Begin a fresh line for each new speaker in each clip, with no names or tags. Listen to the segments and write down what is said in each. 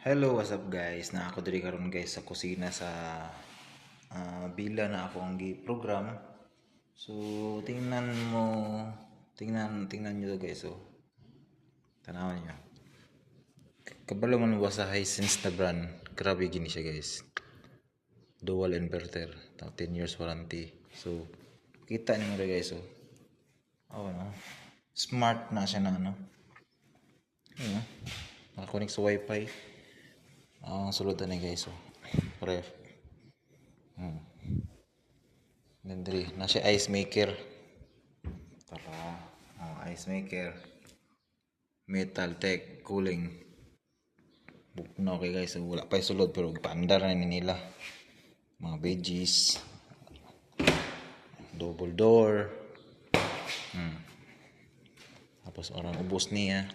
Hello, what's up guys? Na ako diri karon guys sa kusina sa bila na ako ang gi-program. So tingnan niyo to guys. So tanawon niyo. Kabalo man ba sa Hisense na brand? Grabe gini siya guys. Dual inverter, 10 years warranty. So kita niyo rin guys. So no. Smart na siya na ano. Ano? Nakakonek sa wifi. Ang sulutan ni guys. So ref. Nandri na siya ice maker. Tara. Ice maker. Metal tech cooling. Bukno okay guys. So, wala pa sulod pero paandar na nila. Mga veggies. Double door. Tapos orang ubos niya.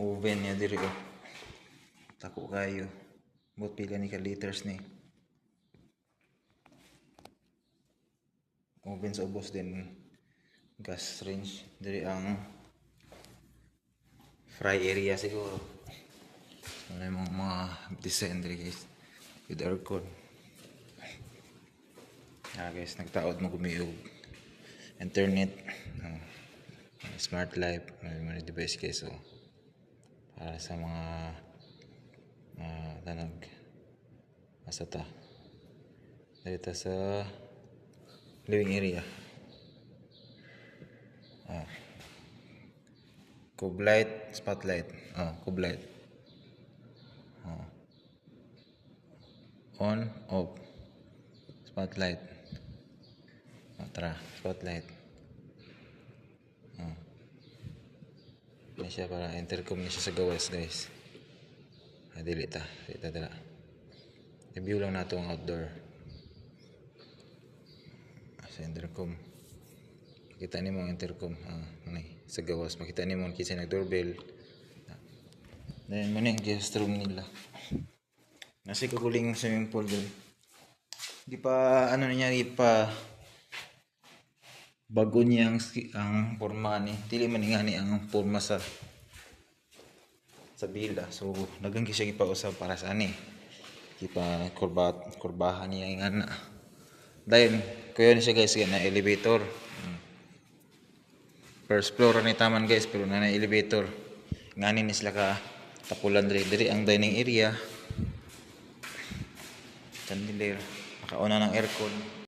Oven niya diri ko. Tako kayo. Bot pila ni ka liters ni. Oven sa ubos din. Gas range. Diri ang fry area siguro. Wala yung mga design diri guys. With aircon. Guys, nagtaod mo gumiyog. Internet. Smart life. May device guys. So, para sa mga tanag asata dito sa living area. Cube light, spotlight. Cube light. On, off. Spotlight. Tara, spotlight. Ini siya para intercom ni siya sa gawas guys. Dili ta. Review lang nato ang outdoor. Sa intercom. Makita nimo ang intercom. Sa gawas. Makita nimo ang kitchen nag-doorbell. Then muna yung guest room nila. Nasi kaguling swimming pool dun. Di pa bago niya ang forma ni dili man ingani ang forma sa bila. So daghang siya gipausab para sa ani gipa kurbahan niya ingana. Dayon kuya ni siya guys na elevator. First floor ni taman guys pero na elevator. Ngani ni sila ka tapulan diri ang dining area. Chandelier, nakauna ng aircon.